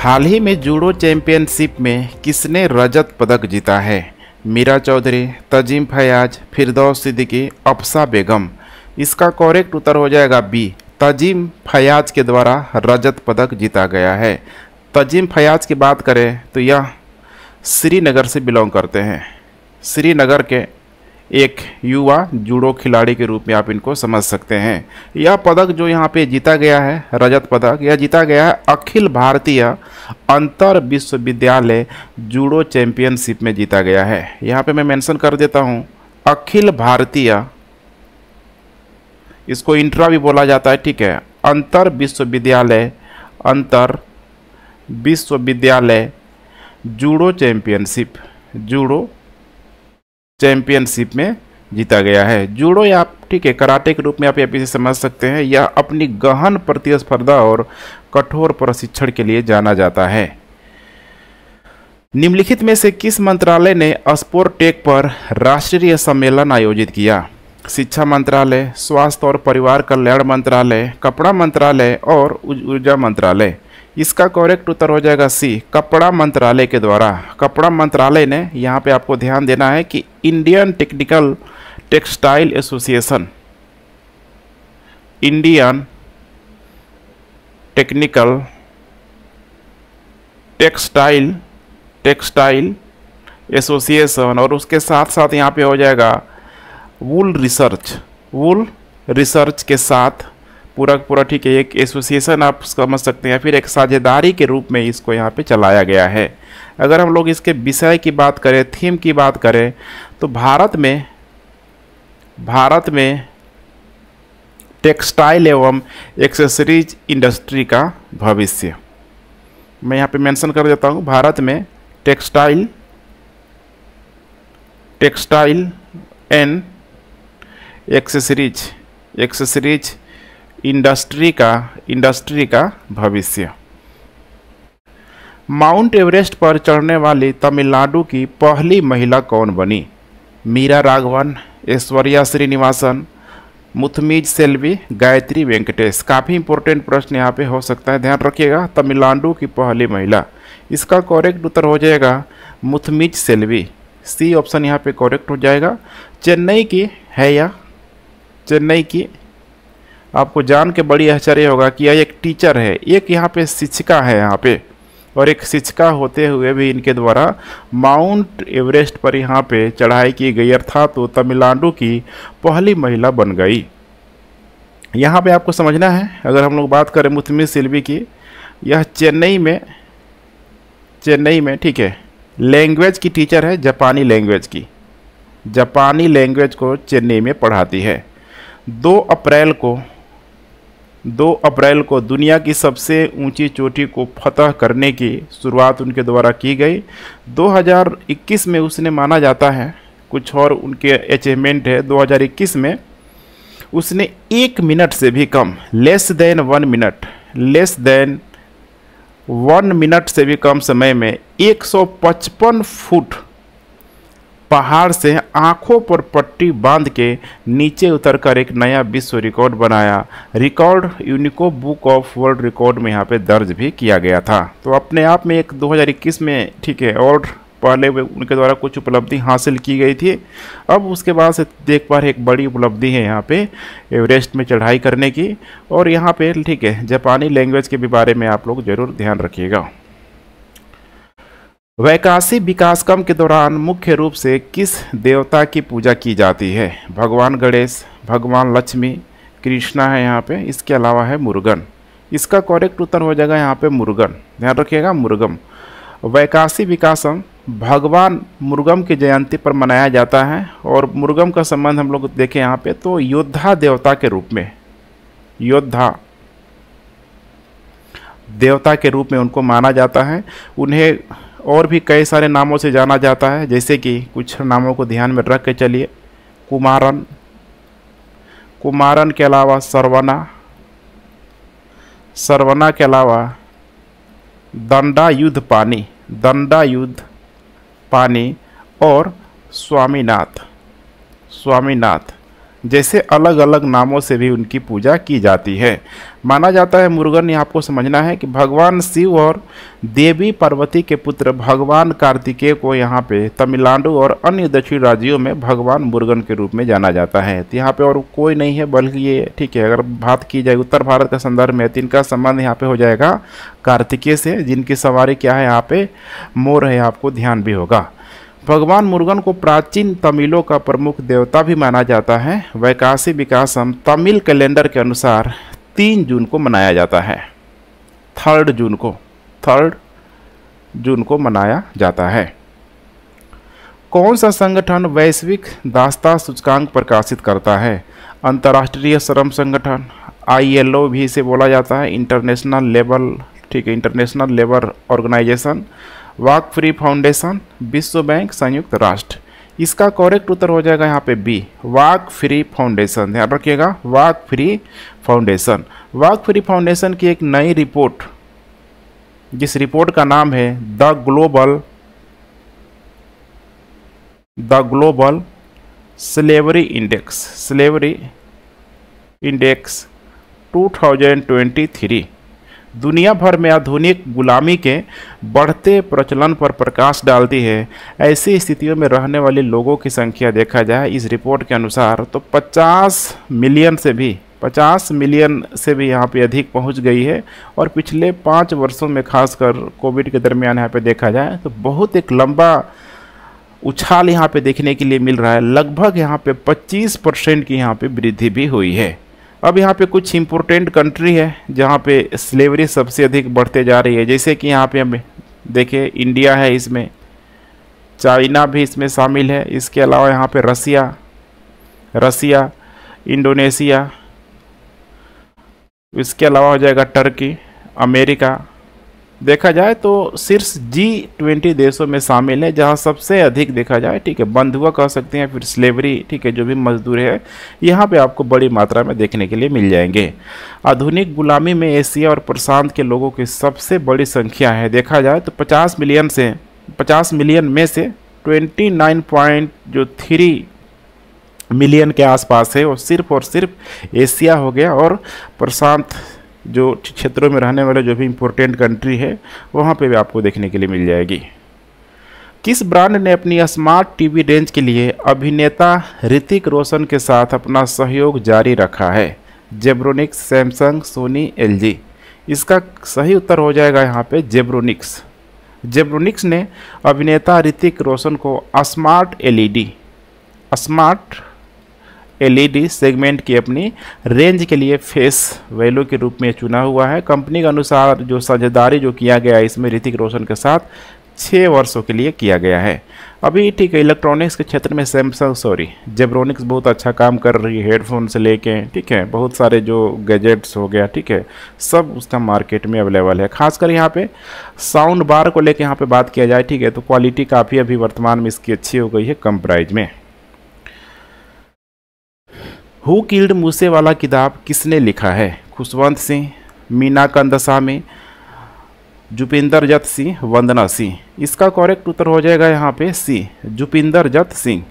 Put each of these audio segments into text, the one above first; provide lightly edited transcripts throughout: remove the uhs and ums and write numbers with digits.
हाल ही में judo championship में किसने रजत पदक जीता है? मीरा चौधरी, तजीम फयाज, फिरदौस सिद्दीकी, अफसा बेगम। इसका करेक्ट उत्तर हो जाएगा बी, तजीम फयाज के द्वारा रजत पदक जीता गया है। तजीम फयाज की बात करें तो यह श्रीनगर से बिलोंग करते हैं। श्रीनगर के एक युवा जूडो खिलाड़ी के रूप में आप इनको समझ सकते हैं। यह पदक जो यहाँ पे जीता गया है, रजत पदक, यह जीता गया है अखिल भारतीय अंतर विश्वविद्यालय जूडो चैंपियनशिप में जीता गया है। यहाँ पे मैं मेंशन कर देता हूँ, अखिल भारतीय, इसको इंट्रा भी बोला जाता है, ठीक है, अंतर विश्वविद्यालय जूडो चैंपियनशिप में जीता गया है। जूडो या आप, ठीक है, कराटे के रूप में आप इसे समझ सकते हैं। यह अपनी गहन प्रतिस्पर्धा और कठोर प्रशिक्षण के लिए जाना जाता है। निम्नलिखित में से किस मंत्रालय ने स्पोर्टेक पर राष्ट्रीय सम्मेलन आयोजित किया? शिक्षा मंत्रालय, स्वास्थ्य और परिवार कल्याण मंत्रालय, कपड़ा मंत्रालय और ऊर्जा मंत्रालय। इसका करेक्ट उत्तर हो जाएगा सी, कपड़ा मंत्रालय के द्वारा। कपड़ा मंत्रालय ने, यहाँ पे आपको ध्यान देना है कि Indian technical textile association, Indian technical textile association, और उसके साथ साथ यहाँ पे हो जाएगा वूल रिसर्च के साथ पूरा ठीक है, एक एसोसिएशन आप समझ सकते हैं, फिर एक साझेदारी के रूप में इसको यहाँ पे चलाया गया है। अगर हम लोग इसके विषय की बात करें, थीम की बात करें, तो भारत में टेक्सटाइल एवं एक्सेसरीज इंडस्ट्री का भविष्य। मैं यहाँ पे मेंशन कर देता हूँ, भारत में टेक्सटाइल एंड एक्सेसरीज इंडस्ट्री का भविष्य। माउंट एवरेस्ट पर चढ़ने वाली तमिलनाडु की पहली महिला कौन बनी? मीरा राघवन, ऐश्वर्या श्रीनिवासन, मुथुमिज सेल्वी, गायत्री वेंकटेश। काफ़ी इंपॉर्टेंट प्रश्न यहाँ पे हो सकता है, ध्यान रखिएगा। तमिलनाडु की पहली महिला, इसका करेक्ट उत्तर हो जाएगा मुथुमिज सेल्वी। सी ऑप्शन यहाँ पे करेक्ट हो जाएगा। चेन्नई की है या चेन्नई की, आपको जान के बड़ी आश्चर्य होगा कि यह एक टीचर है, एक यहाँ पे शिक्षिका है यहाँ पे, और एक शिक्षिका होते हुए भी इनके द्वारा माउंट एवरेस्ट पर यहाँ पे चढ़ाई की गई, अर्थात तो तमिलनाडु की पहली महिला बन गई। यहाँ पे आपको समझना है, अगर हम लोग बात करें मुथुमिज सेल्वी की, यह चेन्नई में ठीक है, लैंग्वेज की टीचर है, जापानी लैंग्वेज को चेन्नई में पढ़ाती है। 2 अप्रैल को दुनिया की सबसे ऊंची चोटी को फतह करने की शुरुआत उनके द्वारा की गई। 2021 में उसने, माना जाता है, कुछ और उनके अचीवमेंट है। 2021 में उसने 1 मिनट से भी कम, लेस देन 1 मिनट से भी कम समय में 155 फुट पहाड़ से आंखों पर पट्टी बांध के नीचे उतरकर एक नया विश्व रिकॉर्ड बनाया। Record Unico book of world record में यहाँ पे दर्ज भी किया गया था। तो अपने आप में एक 2021 में, ठीक है, और पहले उनके द्वारा कुछ उपलब्धि हासिल की गई थी। अब उसके बाद से देख पा रहे एक बड़ी उपलब्धि है यहाँ पे एवरेस्ट में चढ़ाई करने की। और यहाँ पे, ठीक है, जापानी लैंग्वेज के भी बारे में आप लोग जरूर ध्यान रखिएगा। वैकासी विकासक्रम के दौरान मुख्य रूप से किस देवता की पूजा की जाती है? भगवान गणेश, भगवान लक्ष्मी, कृष्णा है यहाँ पे, इसके अलावा है मुरुगन। इसका करेक्ट उत्तर हो जाएगा यहाँ पे मुरुगन, ध्यान रखिएगा, मुरुगन। वैकासी विकासम भगवान मुरुगन की जयंती पर मनाया जाता है, और मुरुगन का संबंध हम लोग देखें यहाँ पे तो योद्धा देवता के रूप में उनको माना जाता है। उन्हें और भी कई सारे नामों से जाना जाता है, जैसे कि कुछ नामों को ध्यान में रख के चलिए। कुमारन के अलावा सरवना के अलावा दंडायुध पानी और स्वामीनाथ। जैसे अलग अलग नामों से भी उनकी पूजा की जाती है। माना जाता है मुरुगन, ये आपको समझना है कि भगवान शिव और देवी पार्वती के पुत्र भगवान कार्तिकेय को यहाँ पे तमिलनाडु और अन्य दक्षिण राज्यों में भगवान मुरुगन के रूप में जाना जाता है। तो यहाँ पे और कोई नहीं है बल्कि ये, ठीक है, अगर बात की जाए उत्तर भारत का संदर्भ में तो इनका संबंध यहाँ पे हो जाएगा कार्तिकेय से, जिनकी सवारी क्या है यहाँ पे मोर है, आपको ध्यान भी होगा। भगवान मुरुगन को प्राचीन तमिलों का प्रमुख देवता भी माना जाता है। वैकासी विकासम तमिल कैलेंडर के अनुसार 3 जून को मनाया जाता है। 3 जून को मनाया जाता है। कौन सा संगठन वैश्विक दास्ता सूचकांक प्रकाशित करता है? अंतर्राष्ट्रीय श्रम संगठन, ILO भी इसे बोला जाता है, इंटरनेशनल लेबर ऑर्गेनाइजेशन, वाक फ्री फाउंडेशन, विश्व बैंक, संयुक्त राष्ट्र। इसका करेक्ट उत्तर हो जाएगा यहाँ पे बी, वाक फ्री फाउंडेशन। ध्यान रखिएगा, वाक फ्री फाउंडेशन। वाक फ्री फाउंडेशन की एक नई रिपोर्ट, जिस रिपोर्ट का नाम है द ग्लोबल स्लेवरी इंडेक्स 2023 दुनिया भर में आधुनिक गुलामी के बढ़ते प्रचलन पर प्रकाश डालती है। ऐसी स्थितियों में रहने वाले लोगों की संख्या देखा जाए इस रिपोर्ट के अनुसार तो 50 मिलियन से भी यहाँ पे अधिक पहुँच गई है। और पिछले 5 वर्षों में खासकर कोविड के दरमियान यहाँ पे देखा जाए तो बहुत एक लंबा उछाल यहाँ पे देखने के लिए मिल रहा है। लगभग यहाँ पे 25% की यहाँ पे वृद्धि भी हुई है। अब यहाँ पे कुछ इम्पोर्टेंट कंट्री है जहाँ पे स्लेवरी सबसे अधिक बढ़ते जा रही है, जैसे कि यहाँ पे हम देखिए इंडिया है, इसमें चाइना भी इसमें शामिल है। इसके अलावा यहाँ पे रसिया, इंडोनेशिया, इसके अलावा हो जाएगा टर्की, अमेरिका। देखा जाए तो शीर्ष G20 देशों में शामिल है जहां सबसे अधिक देखा जाए, ठीक है, बंधुआ कह सकते हैं, फिर स्लेवरी, ठीक है, जो भी मजदूर है यहाँ पे आपको बड़ी मात्रा में देखने के लिए मिल जाएंगे। आधुनिक गुलामी में एशिया और प्रशांत के लोगों की सबसे बड़ी संख्या है। देखा जाए तो 50 मिलियन में से 29.3 मिलियन के आसपास है, और सिर्फ एशिया हो गया। और प्रशांत जो क्षेत्रों में रहने वाले जो भी इम्पोर्टेंट कंट्री है वहाँ पे भी आपको देखने के लिए मिल जाएगी। किस ब्रांड ने अपनी स्मार्ट टीवी रेंज के लिए अभिनेता ऋतिक रोशन के साथ अपना सहयोग जारी रखा है? Zebronics, Samsung, Sony, LG। इसका सही उत्तर हो जाएगा यहाँ पे जेब्रोनिक्स। जेब्रोनिक्स ने अभिनेता ऋतिक रोशन को स्मार्ट LED सेगमेंट की अपनी रेंज के लिए फेस वैल्यू के रूप में चुना हुआ है। कंपनी के अनुसार जो साझेदारी जो किया गया है इसमें ऋतिक रोशन के साथ 6 वर्षों के लिए किया गया है। अभी ठीक है, इलेक्ट्रॉनिक्स के क्षेत्र में जेब्रोनिक्स बहुत अच्छा काम कर रही है, हेडफोन से लेके, ठीक है, बहुत सारे जो गैजेट्स हो गया, ठीक है, सब उसका मार्केट में अवेलेबल है। खासकर यहाँ पे साउंड बार को लेके यहाँ पे बात किया जाए, ठीक है, तो क्वालिटी काफ़ी अभी वर्तमान में इसकी अच्छी हो गई है कम प्राइस में। हु किल्ड मूसेवाला किताब किसने लिखा है? खुशवंत सिंह, मीना कंदसामी, जुपिंदर जत सिंह, वंदना सिंह। इसका करेक्ट उत्तर हो जाएगा यहाँ पे सी, जुपिंदर जत सिंह।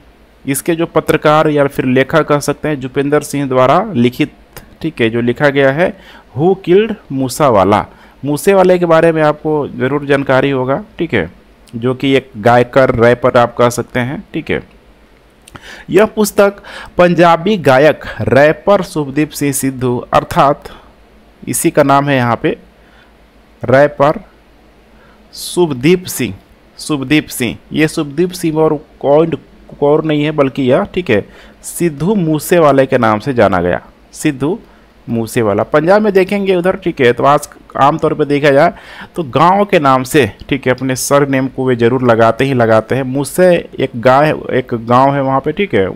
इसके जो पत्रकार या फिर लेखक कह सकते हैं जुपिंदर सिंह द्वारा लिखित, ठीक है, जो लिखा गया है हु किल्ड मूसेवाला। मूसेवाले के बारे में आपको ज़रूर जानकारी होगा, ठीक है, जो कि एक गायकर रैपर आप कह सकते हैं, ठीक है। यह पुस्तक पंजाबी गायक रैपर शुभदीप सिंह सिद्धू, अर्थात इसी का नाम है यहाँ पे रैपर शुभदीप सिंह। ये शुभदीप सिंह और कौन नहीं है बल्कि यह, ठीक है, सिद्धू मूसेवाले के नाम से जाना गया। सिद्धू मूसेवाला पंजाब में देखेंगे उधर, ठीक है, तो आज आमतौर पे देखा जाए तो गांव के नाम से, ठीक है, अपने सर नेम को वे जरूर लगाते हैं। मूसे एक गांव है वहाँ पे, ठीक है,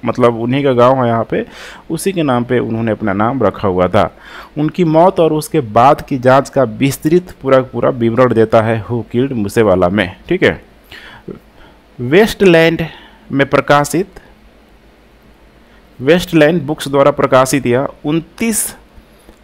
मतलब उन्हीं का गांव है यहाँ पे, उसी के नाम पे उन्होंने अपना नाम रखा हुआ था। उनकी मौत और उसके बाद की जांच का विस्तृत पूरा विवरण देता है हु किल्ड मूसेवाला में, ठीक है। वेस्टलैंड बुक्स द्वारा प्रकाशित यह 29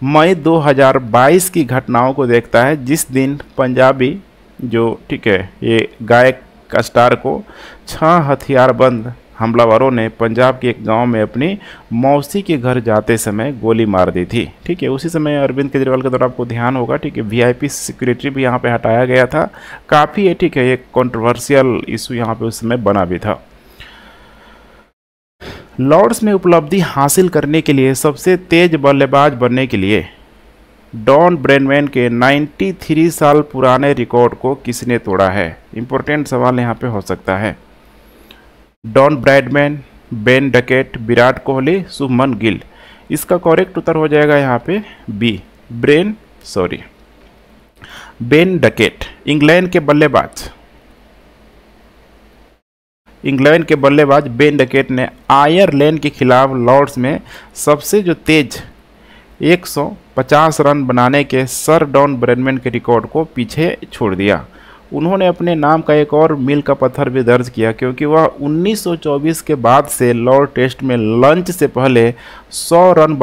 मई 2022 की घटनाओं को देखता है, जिस दिन पंजाबी जो, ठीक है, ये गायक स्टार को 6 हथियारबंद हमलावरों ने पंजाब के एक गांव में अपनी मौसी के घर जाते समय गोली मार दी थी। ठीक है, उसी समय अरविंद केजरीवाल के द्वारा आपको ध्यान होगा, ठीक है, वीआईपी सिक्योरिटी भी यहाँ पे हटाया गया था। काफ़ी ठीक है, एक कंट्रोवर्शियल इशू यहाँ पे उस समय बना भी था। लॉर्ड्स में उपलब्धि हासिल करने के लिए सबसे तेज बल्लेबाज बनने के लिए डॉन ब्रैडमैन के 93 साल पुराने रिकॉर्ड को किसने तोड़ा है? इंपॉर्टेंट सवाल यहाँ पे हो सकता है। Don Bradman, Ben Duckett, Virat Kohli, Shubman Gill. इसका करेक्ट उत्तर हो जाएगा यहाँ पे बी, बेन डकेट। इंग्लैंड के बल्लेबाज बेन डकेट ने आयरलैंड के खिलाफ लॉर्ड्स में सबसे जो तेज 150 रन बनाने के सर डॉन ब्रैडमैन के रिकॉर्ड को पीछे छोड़ दिया। उन्होंने अपने नाम का एक और मील का पत्थर भी दर्ज किया, क्योंकि वह 1924 के बाद से लॉर्ड टेस्ट में लंच से पहले 100 रन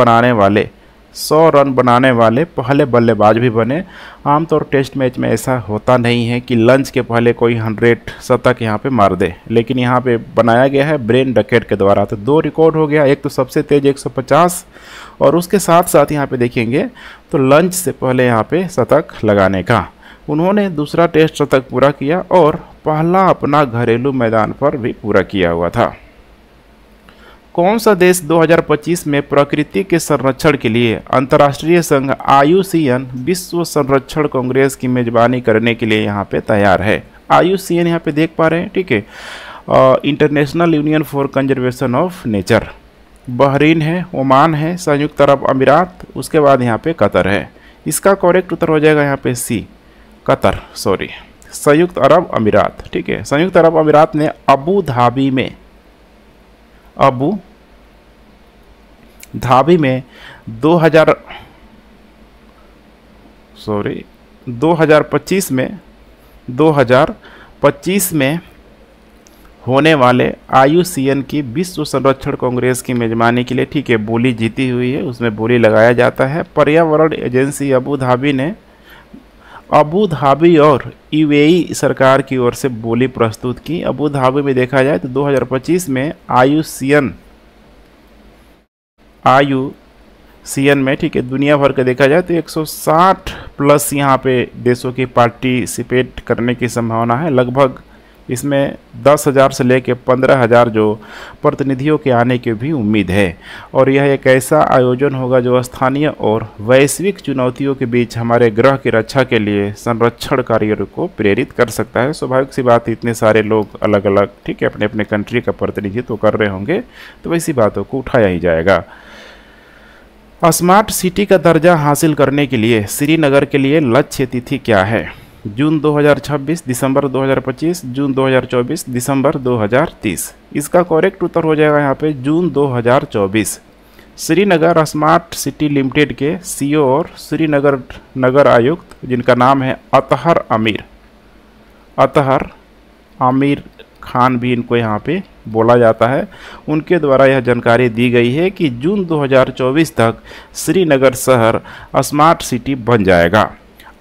बनाने वाले पहले बल्लेबाज भी बने। आमतौर टेस्ट मैच में ऐसा होता नहीं है कि लंच के पहले कोई 100 शतक यहाँ पे मार दे, लेकिन यहाँ पे बनाया गया है ब्रेन डकेट के द्वारा। तो 2 रिकॉर्ड हो गया, एक तो सबसे तेज 150 और उसके साथ साथ यहाँ पे देखेंगे तो लंच से पहले यहाँ पे शतक लगाने का। उन्होंने दूसरा टेस्ट शतक पूरा किया और पहला अपना घरेलू मैदान पर भी पूरा किया हुआ था। कौन सा देश 2025 में प्रकृति के संरक्षण के लिए अंतर्राष्ट्रीय संघ IUCN विश्व संरक्षण कांग्रेस की मेजबानी करने के लिए यहाँ पे तैयार है? IUCN यहाँ पे देख पा रहे हैं, ठीक है, international union for conservation of nature. Bahrain है, ओमान है, संयुक्त अरब अमीरात, उसके बाद यहाँ पे कतर है। इसका करेक्ट उत्तर हो जाएगा यहाँ पे सी, संयुक्त अरब अमीरात। ठीक है, संयुक्त अरब अमीरात ने अबू धाबी में 2025 में होने वाले IUCN की विश्व संरक्षण कांग्रेस की मेजबानी के लिए, ठीक है, बोली जीती हुई है, उसमें बोली लगाया जाता है। पर्यावरण एजेंसी अबू धाबी ने अबू धाबी और UAE सरकार की ओर से बोली प्रस्तुत की। अबू धाबी में देखा जाए तो 2025 में IUCN में, ठीक है, दुनिया भर के देखा जाए तो 160 प्लस यहाँ पे देशों की पार्टिसिपेट करने की संभावना है। लगभग इसमें 10,000 से लेकर 15,000 जो प्रतिनिधियों के आने की भी उम्मीद है। और यह एक ऐसा आयोजन होगा जो स्थानीय और वैश्विक चुनौतियों के बीच हमारे ग्रह की रक्षा के लिए संरक्षण कार्यों को प्रेरित कर सकता है। स्वाभाविक सी बात, इतने सारे लोग अलग अलग, ठीक है, अपने अपने कंट्री का प्रतिनिधित्व कर रहे होंगे, तो वैसी बातों को उठाया ही जाएगा। स्मार्ट सिटी का दर्जा हासिल करने के लिए श्रीनगर के लिए लक्ष्य तिथि क्या है? जून 2026, दिसंबर 2025, जून 2024, दिसंबर 2030। इसका करेक्ट उत्तर हो जाएगा यहाँ पे जून 2024। श्रीनगर स्मार्ट सिटी लिमिटेड के CEO और श्रीनगर नगर आयुक्त, जिनका नाम है अतहर आमिर खान भी इनको यहाँ पे बोला जाता है, उनके द्वारा यह जानकारी दी गई है कि जून 2024 तक श्रीनगर शहर स्मार्ट सिटी बन जाएगा।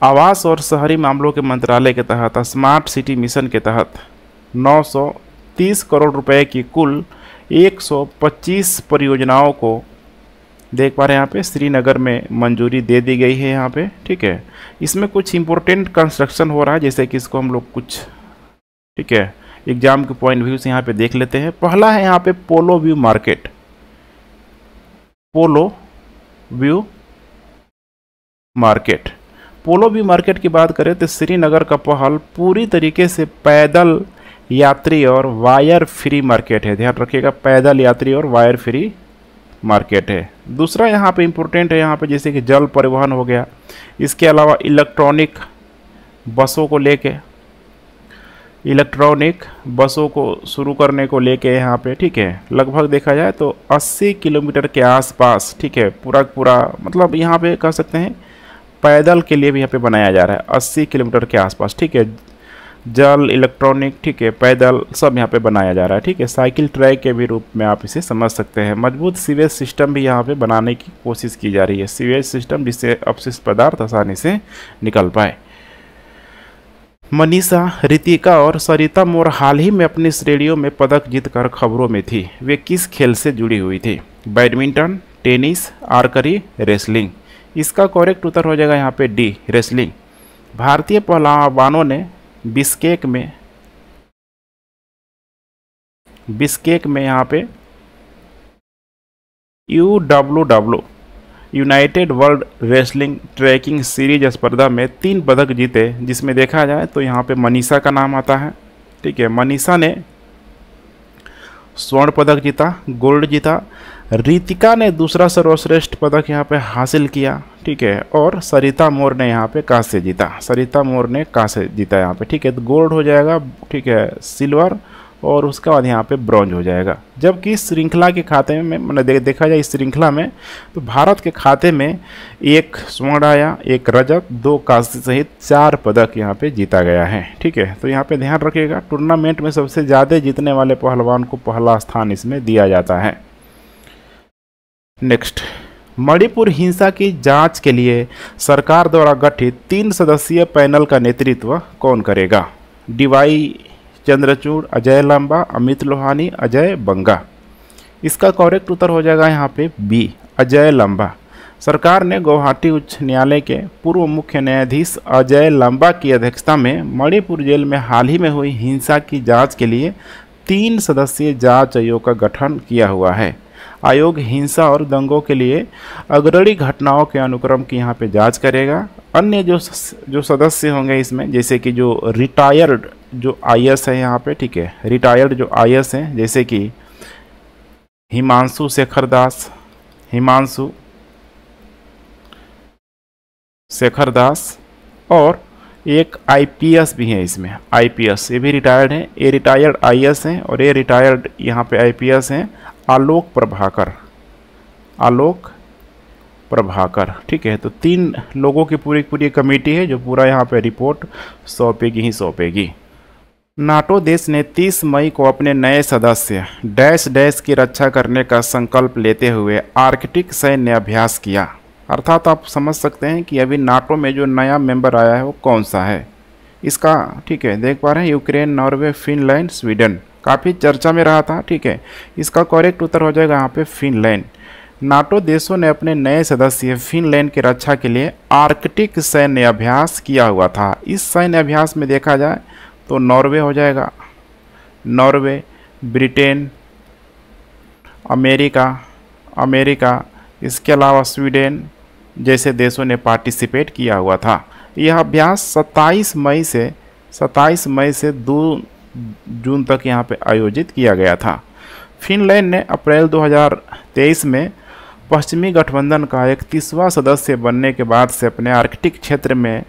आवास और शहरी मामलों के मंत्रालय के तहत स्मार्ट सिटी मिशन के तहत 930 करोड़ रुपए की कुल 125 परियोजनाओं को देख पा रहे हैं यहाँ पे श्रीनगर में मंजूरी दे दी गई है यहाँ पे। ठीक है, इसमें कुछ इंपॉर्टेंट कंस्ट्रक्शन हो रहा है, जैसे कि इसको हम लोग कुछ, ठीक है, एग्जाम के पॉइंट व्यू से यहाँ पे देख लेते हैं। पहला है यहाँ पे पोलो व्यू मार्केट की बात करें तो श्रीनगर का पहल पूरी तरीके से पैदल यात्री और वायर फ्री मार्केट है। ध्यान रखिएगा, पैदल यात्री और वायर फ्री मार्केट है। दूसरा यहाँ पे इम्पोर्टेंट है, यहाँ पे जैसे कि जल परिवहन हो गया, इसके अलावा इलेक्ट्रॉनिक बसों को शुरू करने को लेके यहाँ पे, ठीक है, लगभग देखा जाए तो 80 किलोमीटर के आसपास, ठीक है, पूरा मतलब यहाँ पे कह सकते हैं पैदल के लिए भी यहाँ पे बनाया जा रहा है 80 किलोमीटर के आसपास। ठीक है, जल, इलेक्ट्रॉनिक, ठीक है, पैदल सब यहाँ पे बनाया जा रहा है। ठीक है, साइकिल ट्रैक के भी रूप में आप इसे समझ सकते हैं। मजबूत सीवेज सिस्टम भी यहाँ पे बनाने की कोशिश की जा रही है, सीवेज सिस्टम जिससे अपशिष्ट पदार्थ आसानी से निकल पाए। मनीषा, रितिका और सरिता मोर हाल ही में अपनी श्रेणियों में पदक जीतकर खबरों में थी। वे किस खेल से जुड़ी हुई थी? Badminton, tennis, archery, wrestling. इसका करेक्ट उत्तर हो जाएगा यहाँ पे डी, रेसलिंग। भारतीय पहलवानों ने बिस्केक में यहाँ पे UWW United World Wrestling tracking series स्पर्धा में 3 पदक जीते, जिसमें देखा जाए तो यहाँ पे मनीषा का नाम आता है। ठीक है, मनीषा ने स्वर्ण पदक जीता, गोल्ड जीता। रितिका ने दूसरा सर्वश्रेष्ठ पदक यहाँ पे हासिल किया। ठीक है, और सरिता मोर ने यहाँ पे कांस्य जीता। सरिता मोर ने कांस्य जीता यहाँ पे। ठीक है, तो गोल्ड हो जाएगा, ठीक है, सिल्वर, और उसके बाद यहाँ पे ब्रॉन्ज हो जाएगा। जबकि इस श्रृंखला के खाते में मैंने देखा जाए इस श्रृंखला में तो भारत के खाते में 1 स्वर्ण आया, 1 रजत, 2 कांस्य सहित 4 पदक यहाँ पे जीता गया है। ठीक है, तो यहाँ पे ध्यान रखिएगा, टूर्नामेंट में सबसे ज़्यादा जीतने वाले पहलवान को पहला स्थान इसमें दिया जाता है। नेक्स्ट, मणिपुर हिंसा की जांच के लिए सरकार द्वारा गठित 3 सदस्यीय पैनल का नेतृत्व कौन करेगा? DY चंद्रचूड़, अजय लांबा, अमित लोहानी, अजय बंगा। इसका करेक्ट उत्तर हो जाएगा यहाँ पे बी, अजय लांबा। सरकार ने गुवाहाटी उच्च न्यायालय के पूर्व मुख्य न्यायाधीश अजय लांबा की अध्यक्षता में मणिपुर जेल में हाल ही में हुई हिंसा की जांच के लिए 3 सदस्यीय जांच आयोग का गठन किया हुआ है। आयोग हिंसा और दंगों के लिए अग्रणी घटनाओं के अनुक्रम की यहाँ पे जांच करेगा। अन्य जो सदस्य होंगे इसमें, जैसे कि जो रिटायर्ड जो IAS है यहाँ पे, ठीक है, रिटायर्ड जो IAS हैं, जैसे कि हिमांशु शेखर दास और एक IPS भी है इसमें, IPS, ये भी रिटायर्ड हैं। ये रिटायर्ड IAS हैं और ये रिटायर्ड यहाँ पे IPS हैं, आलोक प्रभाकर। ठीक है, तो 3 लोगों की पूरी कमेटी है जो पूरा यहाँ पे रिपोर्ट सौंपेगी। नाटो देश ने 30 मई को अपने नए सदस्य डैश की रक्षा करने का संकल्प लेते हुए आर्कटिक सैन्य अभ्यास किया। अर्थात आप समझ सकते हैं कि अभी नाटो में जो नया मेंबर आया है वो कौन सा है इसका। ठीक है, देख पा रहे हैं, यूक्रेन, नॉर्वे, फिनलैंड, स्वीडन, काफ़ी चर्चा में रहा था। ठीक है, इसका करेक्ट उत्तर हो जाएगा यहाँ पे फिनलैंड। नाटो देशों ने अपने नए सदस्य फिनलैंड की रक्षा के लिए आर्कटिक सैन्य अभ्यास किया हुआ था। इस सैन्य अभ्यास में देखा जाए तो नॉर्वे हो जाएगा, नॉर्वे, ब्रिटेन, अमेरिका, इसके अलावा स्वीडन जैसे देशों ने पार्टिसिपेट किया हुआ था। यह अभ्यास 27 मई से 2 जून तक यहाँ पे आयोजित किया गया था। फिनलैंड ने अप्रैल 2023 में पश्चिमी गठबंधन का 31वां सदस्य बनने के बाद से अपने आर्कटिक क्षेत्र में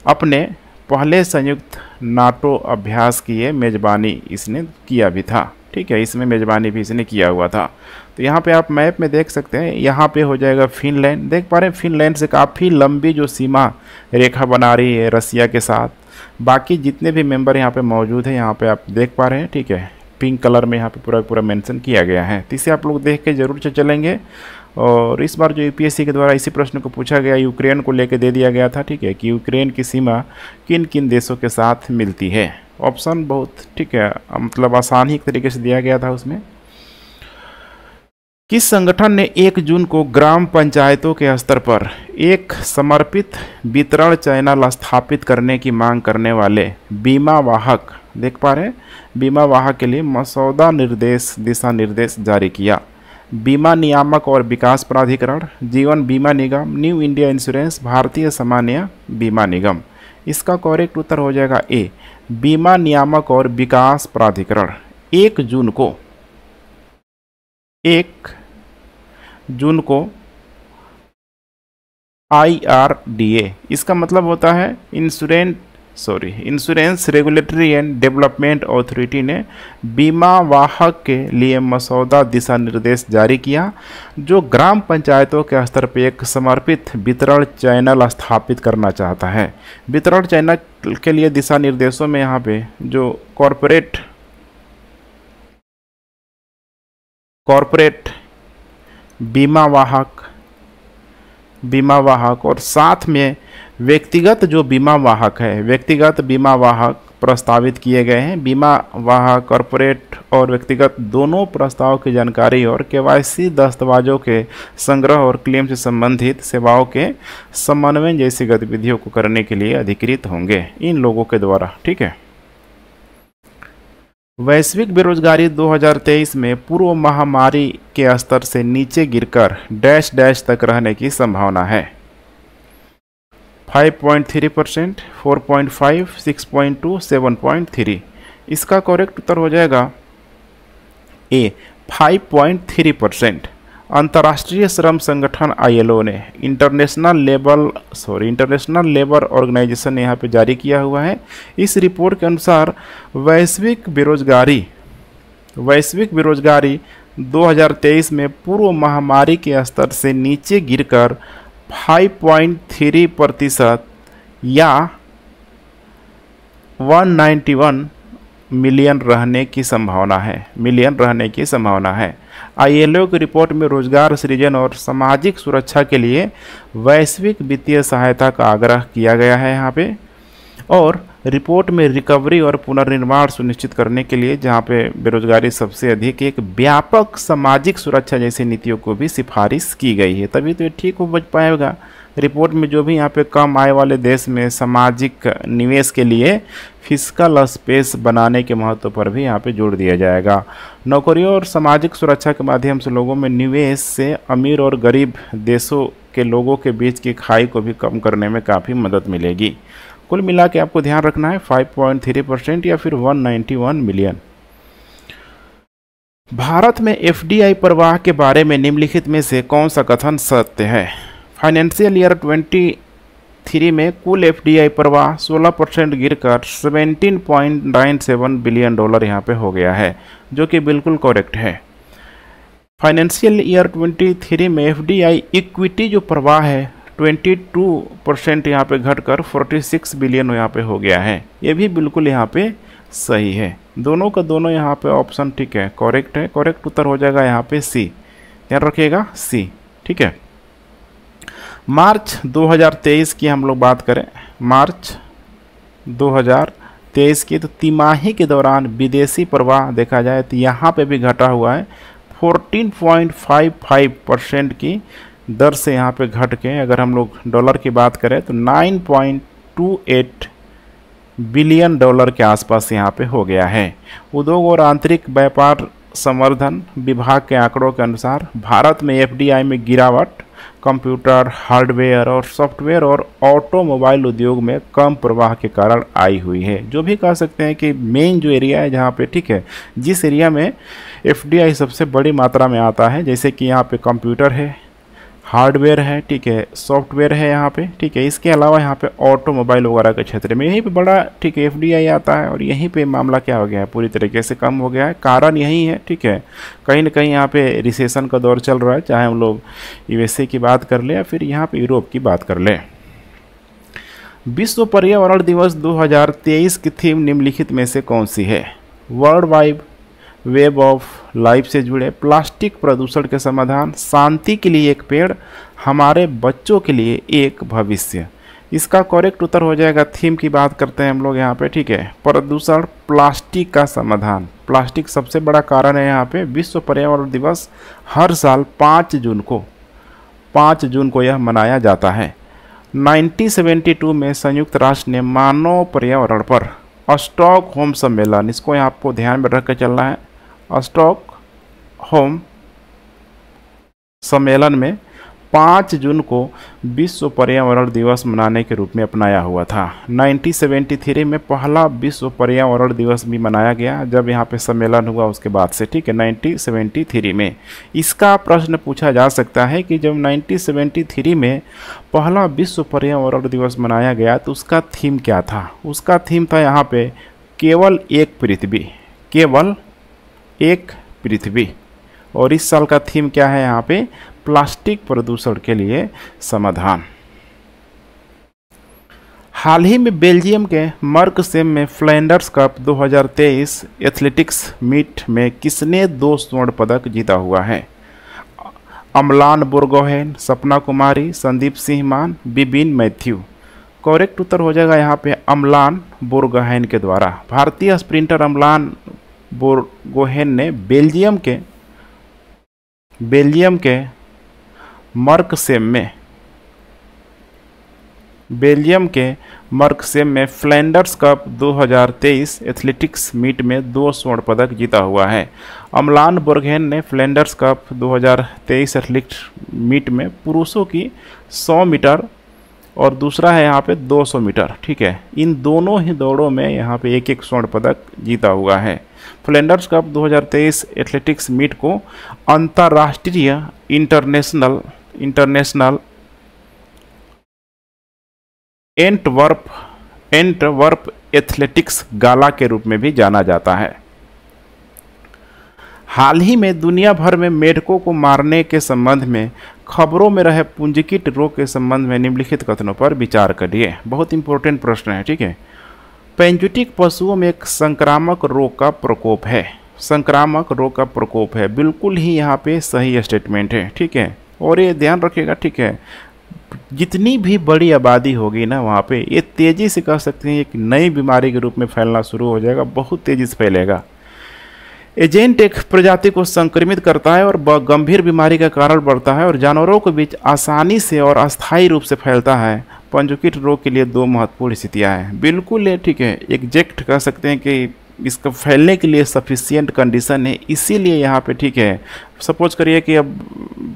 अपने पहले संयुक्त नाटो अभ्यास की ये मेज़बानी इसने किया भी था। ठीक है, इसमें मेज़बानी भी इसने किया हुआ था। तो यहाँ पे आप मैप में देख सकते हैं, यहाँ पे हो जाएगा फिनलैंड। देख पा रहे हैं, फिनलैंड से काफ़ी लंबी जो सीमा रेखा बना रही है रसिया के साथ। बाकी जितने भी मेंबर यहाँ पे मौजूद हैं यहाँ पे आप देख पा रहे हैं। ठीक है, पिंक कलर में यहाँ पे पूरा मेंशन किया गया है। तो इसे आप लोग देख के जरूर चलेंगे। और इस बार जो UPSC के द्वारा इसी प्रश्न को पूछा गया, यूक्रेन को लेकर दे दिया गया था। ठीक है, कि यूक्रेन की सीमा किन किन देशों के साथ मिलती है। ऑप्शन बहुत, ठीक है, मतलब आसान ही एक तरीके से दिया गया था उसमें। किस संगठन ने 1 जून को ग्राम पंचायतों के स्तर पर एक समर्पित वितरण चैनल स्थापित करने की मांग करने वाले बीमा वाहक, देख पा रहे हैं, बीमा वाहक के लिए मसौदा दिशा निर्देश जारी किया? बीमा नियामक और विकास प्राधिकरण, जीवन बीमा निगम, न्यू इंडिया इंश्योरेंस, भारतीय सामान्य बीमा निगम। इसका करेक्ट उत्तर हो जाएगा ए, बीमा नियामक और विकास प्राधिकरण। 1 जून को IRDA, इसका मतलब होता है insurance regulatory and development authority ने बीमा वाहक के लिए मसौदा दिशा निर्देश जारी किया, जो ग्राम पंचायतों के स्तर पर एक समर्पित वितरण चैनल स्थापित करना चाहता है। वितरण चैनल के लिए दिशा निर्देशों में यहाँ पे जो कॉरपोरेट बीमा वाहक और साथ में व्यक्तिगत जो बीमा वाहक है, व्यक्तिगत बीमा वाहक प्रस्तावित किए गए हैं। बीमा वाहक कॉरपोरेट और व्यक्तिगत दोनों प्रस्ताव की जानकारी और केवाईसी दस्तावेजों के संग्रह और क्लेम से संबंधित सेवाओं के समन्वय जैसी गतिविधियों को करने के लिए अधिकृत होंगे इन लोगों के द्वारा। ठीक है। वैश्विक बेरोजगारी 2023 में पूर्व महामारी के स्तर से नीचे गिरकर डैश डैश तक रहने की संभावना है। 5.3%, 4.5, 6.2, 7.3। इसका करेक्ट उत्तर हो जाएगा ए 5.3%। अंतर्राष्ट्रीय श्रम संगठन ILO ने इंटरनेशनल लेबर ऑर्गेनाइजेशन ने यहाँ पे जारी किया हुआ है। इस रिपोर्ट के अनुसार वैश्विक बेरोजगारी 2023 में पूर्व महामारी के स्तर से नीचे गिरकर 5.3% या 191 मिलियन रहने की संभावना है। ILO की रिपोर्ट में रोजगार सृजन और सामाजिक सुरक्षा के लिए वैश्विक वित्तीय सहायता का आग्रह किया गया है यहाँ पे, और रिपोर्ट में रिकवरी और पुनर्निर्माण सुनिश्चित करने के लिए जहाँ पे बेरोजगारी सबसे अधिक, एक व्यापक सामाजिक सुरक्षा जैसी नीतियों को भी सिफारिश की गई है। तभी तो ये ठीक हो बच पाएगा। रिपोर्ट में जो भी यहाँ पे कम आय वाले देश में सामाजिक निवेश के लिए फिस्कल स्पेस बनाने के महत्व पर भी यहाँ पे जोर दिया जाएगा। नौकरियों और सामाजिक सुरक्षा के माध्यम से लोगों में निवेश से अमीर और गरीब देशों के लोगों के बीच की खाई को भी कम करने में काफ़ी मदद मिलेगी। कुल मिला के आपको ध्यान रखना है 5.3% या फिर 191 मिलियन। भारत में FDI प्रवाह के बारे में निम्नलिखित में से कौन सा कथन सत्य है? फाइनेंशियल ईयर 23 में कुल FDI प्रवाह 16% गिरकर $17.97 बिलियन यहाँ पे हो गया है, जो कि बिल्कुल करेक्ट है। फाइनेंशियल ईयर 23 में FDI इक्विटी जो प्रवाह है 22% यहाँ पे घटकर 46 बिलियन यहाँ पे हो गया है। ये भी बिल्कुल यहाँ पे सही है। दोनों का दोनों यहाँ पे ऑप्शन ठीक है, करेक्ट है। करेक्ट उत्तर हो जाएगा यहाँ पे सी, ध्यान रखिएगा सी। ठीक है। मार्च 2023 की हम लोग बात करें, मार्च 2023 की, तो तिमाही के दौरान विदेशी प्रवाह देखा जाए तो यहाँ पे भी घटा हुआ है। 14.55% की दर से यहाँ पे घट के, अगर हम लोग डॉलर की बात करें तो 9.28 बिलियन डॉलर के आसपास यहाँ पे हो गया है। उद्योग और आंतरिक व्यापार संवर्धन विभाग के आंकड़ों के अनुसार भारत में FDI में गिरावट कंप्यूटर, हार्डवेयर और सॉफ्टवेयर और ऑटोमोबाइल उद्योग में कम प्रवाह के कारण आई हुई है। जो भी कह सकते हैं कि मेन जो एरिया है जहाँ पे, ठीक है, जिस एरिया में FDI सबसे बड़ी मात्रा में आता है, जैसे कि यहाँ पे कंप्यूटर है, हार्डवेयर है, ठीक है, सॉफ्टवेयर है यहाँ पे, ठीक है, इसके अलावा यहाँ पे ऑटोमोबाइल वगैरह के क्षेत्र में यहीं पे बड़ा, ठीक है, FDI आता है, और यहीं पे मामला क्या हो गया है, पूरी तरीके से कम हो गया है। कारण यही है, ठीक है, कहीं ना कहीं यहाँ पे रिसेशन का दौर चल रहा है, चाहे हम लोग USA की बात कर ले या फिर यहाँ पे यूरोप की बात कर ले। विश्व पर्यावरण दिवस 2023 की थीम निम्नलिखित में से कौन सी है? World wide web of life से जुड़े, प्लास्टिक प्रदूषण के समाधान, शांति के लिए एक पेड़, हमारे बच्चों के लिए एक भविष्य। इसका करेक्ट उत्तर हो जाएगा, थीम की बात करते हैं हम लोग यहाँ पे, ठीक है, प्रदूषण, प्लास्टिक का समाधान। प्लास्टिक सबसे बड़ा कारण है यहाँ पे। विश्व पर्यावरण दिवस हर साल 5 जून को यह मनाया जाता है। 1972 में संयुक्त राष्ट्र ने मानव पर्यावरण पर स्टॉकहोम सम्मेलन, इसको यहाँ आपको ध्यान में रख के चलना है, स्टॉकहोम सम्मेलन में 5 जून को विश्व पर्यावरण दिवस मनाने के रूप में अपनाया हुआ था। 1973 में पहला विश्व पर्यावरण दिवस भी मनाया गया, जब यहाँ पे सम्मेलन हुआ उसके बाद से, ठीक है, 1973 में। इसका प्रश्न पूछा जा सकता है कि जब 1973 में पहला विश्व पर्यावरण दिवस मनाया गया तो उसका थीम क्या था? उसका थीम था यहाँ पे केवल एक पृथ्वी, केवल एक पृथ्वी। और इस साल का थीम क्या है यहाँ पे? प्लास्टिक प्रदूषण के लिए समाधान। हाल ही में बेल्जियम के मर्कसेम में फ्लैंडर्स कप 2023 एथलेटिक्स मीट में किसने 2 स्वर्ण पदक जीता हुआ है? अमलान बोर्गोहेन, सपना कुमारी, संदीप सिंह मान, बिबिन मैथ्यू। करेक्ट उत्तर हो जाएगा यहाँ पे अमलान बोरगोहेन के द्वारा। भारतीय स्प्रिंटर अमलान बोरगोहेन ने बेल्जियम के मर्कसेम में फ्लैंडर्स कप 2023 एथलेटिक्स मीट में 2 स्वर्ण पदक जीता हुआ है। अमलान बोरगोहेन ने फ्लैंडर्स कप 2023 एथलेटिक्स मीट में पुरुषों की 100 मीटर और दूसरा है यहाँ पे 200 मीटर, ठीक है। इन दोनों ही दौड़ों में यहाँ पे एक स्वर्ण पदक जीता हुआ है। फ्लैंडर्स कप 2023 एथलेटिक्स मीट को अंतर्राष्ट्रीय इंटरनेशनल एंटवर्प एथलेटिक्स गाला के रूप में भी जाना जाता है। हाल ही में दुनिया भर में मेढकों को मारने के संबंध में खबरों में रहे पुंजकीट रोग के संबंध में निम्नलिखित कथनों पर विचार करिए। बहुत इंपॉर्टेंट प्रश्न है, ठीक है। पेंजुटिक पशुओं में एक संक्रामक रोग का प्रकोप है, बिल्कुल ही यहाँ पे सही स्टेटमेंट है, ठीक है। और ये ध्यान रखिएगा, ठीक है, जितनी भी बड़ी आबादी होगी ना वहाँ पे, ये तेज़ी से कह सकते हैं एक नई बीमारी के रूप में फैलना शुरू हो जाएगा, बहुत तेज़ी से फैलेगा। एजेंट एक प्रजाति को संक्रमित करता है और गंभीर बीमारी का कारण बढ़ता है और जानवरों के बीच आसानी से और अस्थायी रूप से फैलता है। पंजुकिट रोग के लिए 2 महत्वपूर्ण स्थितियाँ हैं, बिल्कुल है, ठीक है। एग्जैक्ट कह सकते हैं कि इसका फैलने के लिए सफिशिएंट कंडीशन है, इसीलिए यहाँ पे, ठीक है। सपोज करिए कि अब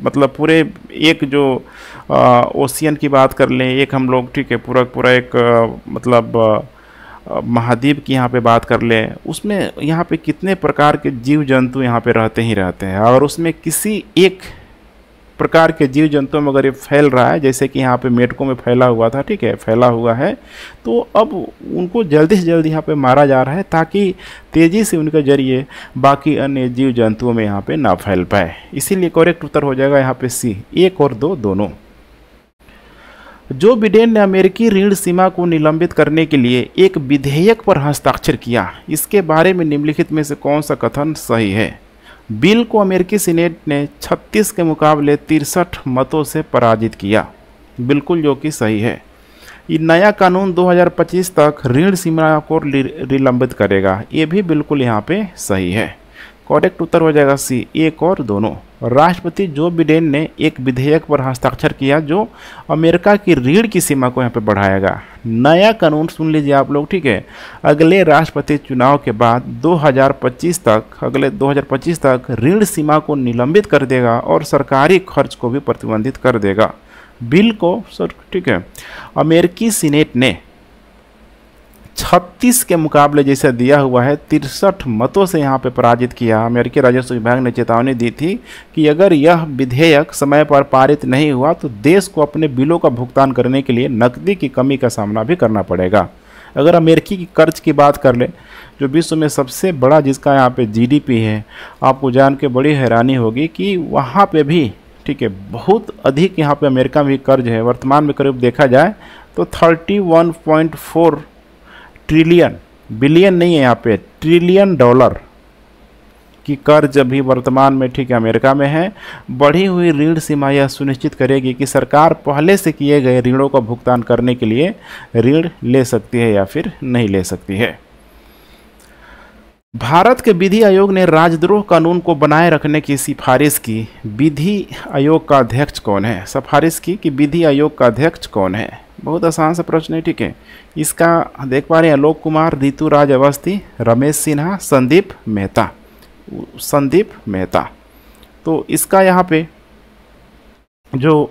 मतलब पूरे एक जो ओशियन की बात कर लें, एक हम लोग, ठीक है, पूरा एक मतलब महाद्वीप की यहाँ पे बात कर लें, उसमें यहाँ पे कितने प्रकार के जीव जंतु यहाँ पे रहते हैं, और उसमें किसी एक प्रकार के जीव जंतुओं में अगर ये फैल रहा है, जैसे कि यहाँ पे मेढकों में फैला हुआ था, ठीक है, फैला हुआ है, तो अब उनको जल्दी से जल्दी यहाँ पे मारा जा रहा है ताकि तेज़ी से उनके जरिए बाकी अन्य जीव जंतुओं में यहाँ पे ना फैल पाए। इसीलिए करेक्ट उत्तर हो जाएगा यहाँ पे सी, 1 और 2 दोनों। जो बिडेन ने अमेरिकी ऋण सीमा को निलंबित करने के लिए एक विधेयक पर हस्ताक्षर किया, इसके बारे में निम्नलिखित में से कौन सा कथन सही है? बिल को अमेरिकी सीनेट ने 36 के मुकाबले 63 मतों से पराजित किया, बिल्कुल जो कि सही है। ये नया कानून 2025 तक ऋण सीमा को निलंबित करेगा, ये भी बिल्कुल यहाँ पे सही है। करेक्ट उत्तर हो जाएगा सी, 1 और दोनों। राष्ट्रपति जो बिडेन ने एक विधेयक पर हस्ताक्षर किया जो अमेरिका की ऋण की सीमा को यहाँ पे बढ़ाएगा। नया कानून सुन लीजिए आप लोग, ठीक है, अगले राष्ट्रपति चुनाव के बाद 2025 तक ऋण सीमा को निलंबित कर देगा और सरकारी खर्च को भी प्रतिबंधित कर देगा। बिल को सर, ठीक है, अमेरिकी सीनेट ने 36 के मुकाबले जैसे दिया हुआ है 63 मतों से यहाँ पे पराजित किया। अमेरिकी राजस्व विभाग ने चेतावनी दी थी कि अगर यह विधेयक समय पर पारित नहीं हुआ तो देश को अपने बिलों का भुगतान करने के लिए नकदी की कमी का सामना भी करना पड़ेगा। अगर अमेरिकी की कर्ज की बात कर ले, जो विश्व में सबसे बड़ा जिसका यहाँ पे जीडीपी है, आपको जान के बड़ी हैरानी होगी कि वहाँ पे भी, ठीक है, बहुत अधिक यहाँ पे अमेरिका में भी कर्ज है। वर्तमान में करीब देखा जाए तो 31.4 ट्रिलियन, बिलियन नहीं है यहाँ पे, ट्रिलियन डॉलर की कर्ज अभी वर्तमान में, ठीक है, अमेरिका में है। बढ़ी हुई ऋण सीमा यह सुनिश्चित करेगी कि सरकार पहले से किए गए ऋणों का भुगतान करने के लिए ऋण ले सकती है या फिर नहीं ले सकती है। भारत के विधि आयोग ने राजद्रोह कानून को बनाए रखने की सिफारिश की। विधि आयोग का अध्यक्ष कौन है? सिफारिश की कि विधि आयोग का अध्यक्ष कौन है? बहुत आसान सा प्रश्न है, ठीक है। इसका देख पा रहे हैं आलोक कुमार, ऋतुराज अवस्थी, रमेश सिन्हा, संदीप मेहता। तो इसका यहाँ पे जो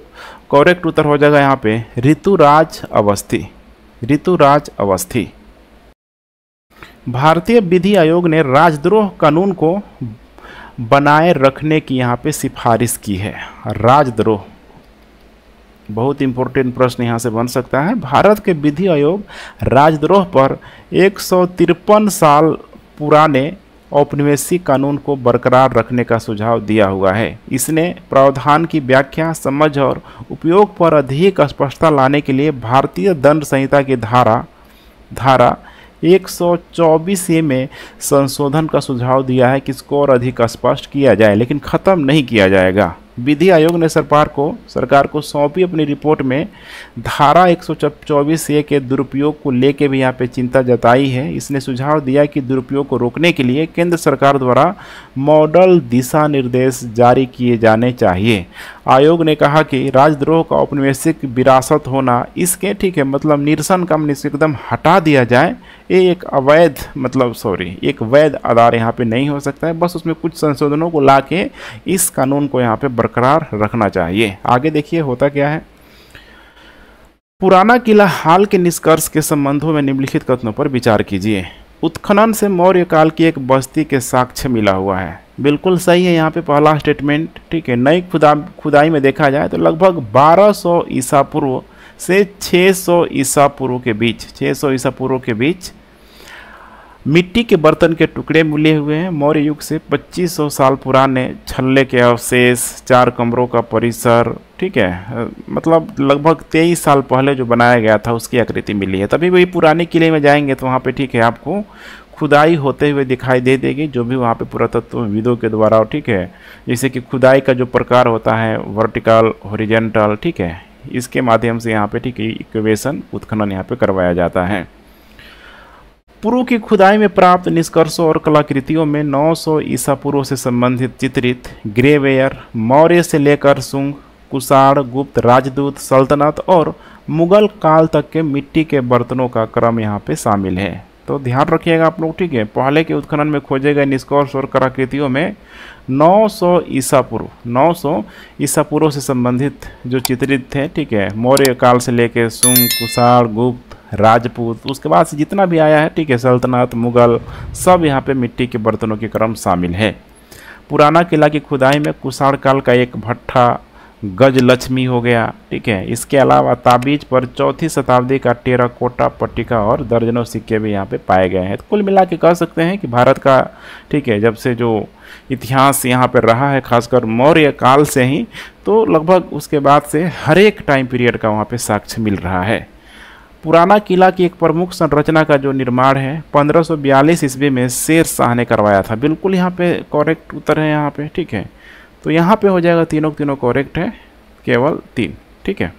करेक्ट उत्तर हो जाएगा यहाँ पे ऋतुराज अवस्थी। भारतीय विधि आयोग ने राजद्रोह कानून को बनाए रखने की यहाँ पे सिफारिश की है। राजद्रोह, बहुत इंपॉर्टेंट प्रश्न यहाँ से बन सकता है। भारत के विधि आयोग राजद्रोह पर 153 साल पुराने औपनिवेशिक कानून को बरकरार रखने का सुझाव दिया हुआ है। इसने प्रावधान की व्याख्या, समझ और उपयोग पर अधिक स्पष्टता लाने के लिए भारतीय दंड संहिता की धारा 124A में संशोधन का सुझाव दिया है कि इसको और अधिक स्पष्ट किया जाए, लेकिन ख़त्म नहीं किया जाएगा। विधि आयोग ने सरकार को सौंपी अपनी रिपोर्ट में धारा 124A के दुरुपयोग को लेकर भी यहाँ पे चिंता जताई है। इसने सुझाव दिया कि दुरुपयोग को रोकने के लिए केंद्र सरकार द्वारा मॉडल दिशा निर्देश जारी किए जाने चाहिए। आयोग ने कहा कि राजद्रोह का औपनिवेशिक विरासत होना, इसके ठीक है मतलब निरसन का एकदम हटा दिया जाए। ये एक वैध आधार यहाँ पे नहीं हो सकता है, बस उसमें कुछ संशोधनों को लाके इस कानून को यहाँ पे बरकरार रखना चाहिए। आगे देखिए होता क्या है। पुराना किला हाल के निष्कर्ष के संबंधों में निम्नलिखित कथनों पर विचार कीजिए। उत्खनन से मौर्य काल की एक बस्ती के साक्ष्य मिला हुआ है। बिल्कुल सही है यहाँ पे पहला स्टेटमेंट, ठीक है। नई खुदाई में देखा जाए तो लगभग 1200 ईसा पूर्व से 600 ईसा पूर्व के बीच मिट्टी के बर्तन के टुकड़े मिले हुए हैं। मौर्य युग से 2500 साल पुराने छल्ले के अवशेष, 4 कमरों का परिसर, ठीक है, मतलब लगभग 23 साल पहले जो बनाया गया था उसकी आकृति मिली है। तभी वही पुराने किले में जाएंगे तो वहाँ पे ठीक है आपको खुदाई होते हुए दिखाई दे देगी, जो भी वहाँ पे पुरातत्वविदों के द्वारा, ठीक है। जैसे कि खुदाई का जो प्रकार होता है वर्टिकल, हॉरिजॉन्टल, ठीक है, इसके माध्यम से यहाँ पे ठीक है एक्सकेवेशन, उत्खनन यहाँ पे करवाया जाता है। पूर्व की खुदाई में प्राप्त निष्कर्षों और कलाकृतियों में 900 ईसा पूर्व से संबंधित चित्रित ग्रेवेयर मौर्य से लेकर शुंग, कुषाण, गुप्त, राजदूत, सल्तनत और मुगल काल तक के मिट्टी के बर्तनों का क्रम यहाँ पे शामिल है। तो ध्यान रखिएगा आप लोग, ठीक है। पहले के उत्खनन में खोजे गए निष्कर्ष और कलाकृतियों में 900 ईसा पूर्व से संबंधित जो चित्रित थे, ठीक है, मौर्य काल से लेकर शुंग, कुषाण, गुप्त, राजपूत, उसके बाद से जितना भी आया है, ठीक है, सल्तनत, मुगल, सब यहाँ पे मिट्टी के बर्तनों के क्रम शामिल है। पुराना किला की खुदाई में कुषाण काल का एक भट्ठा गजलक्ष्मी हो गया, ठीक है। इसके अलावा ताबीज पर 4वीं शताब्दी का टेराकोटा पट्टिका और दर्जनों सिक्के भी यहाँ पे पाए गए हैं। तो कुल मिला के कह सकते हैं कि भारत का, ठीक है, जब से जो इतिहास यहाँ पे रहा है खासकर मौर्य काल से ही, तो लगभग उसके बाद से हर एक टाइम पीरियड का वहाँ पे साक्ष्य मिल रहा है। पुराना किला की एक प्रमुख संरचना का जो निर्माण है 1542 ईस्वी में शेर शाह ने करवाया था। बिल्कुल यहाँ पे करेक्ट उत्तर है यहाँ पे, ठीक है। तो यहाँ पे हो जाएगा तीनों करेक्ट है, केवल 3, ठीक है।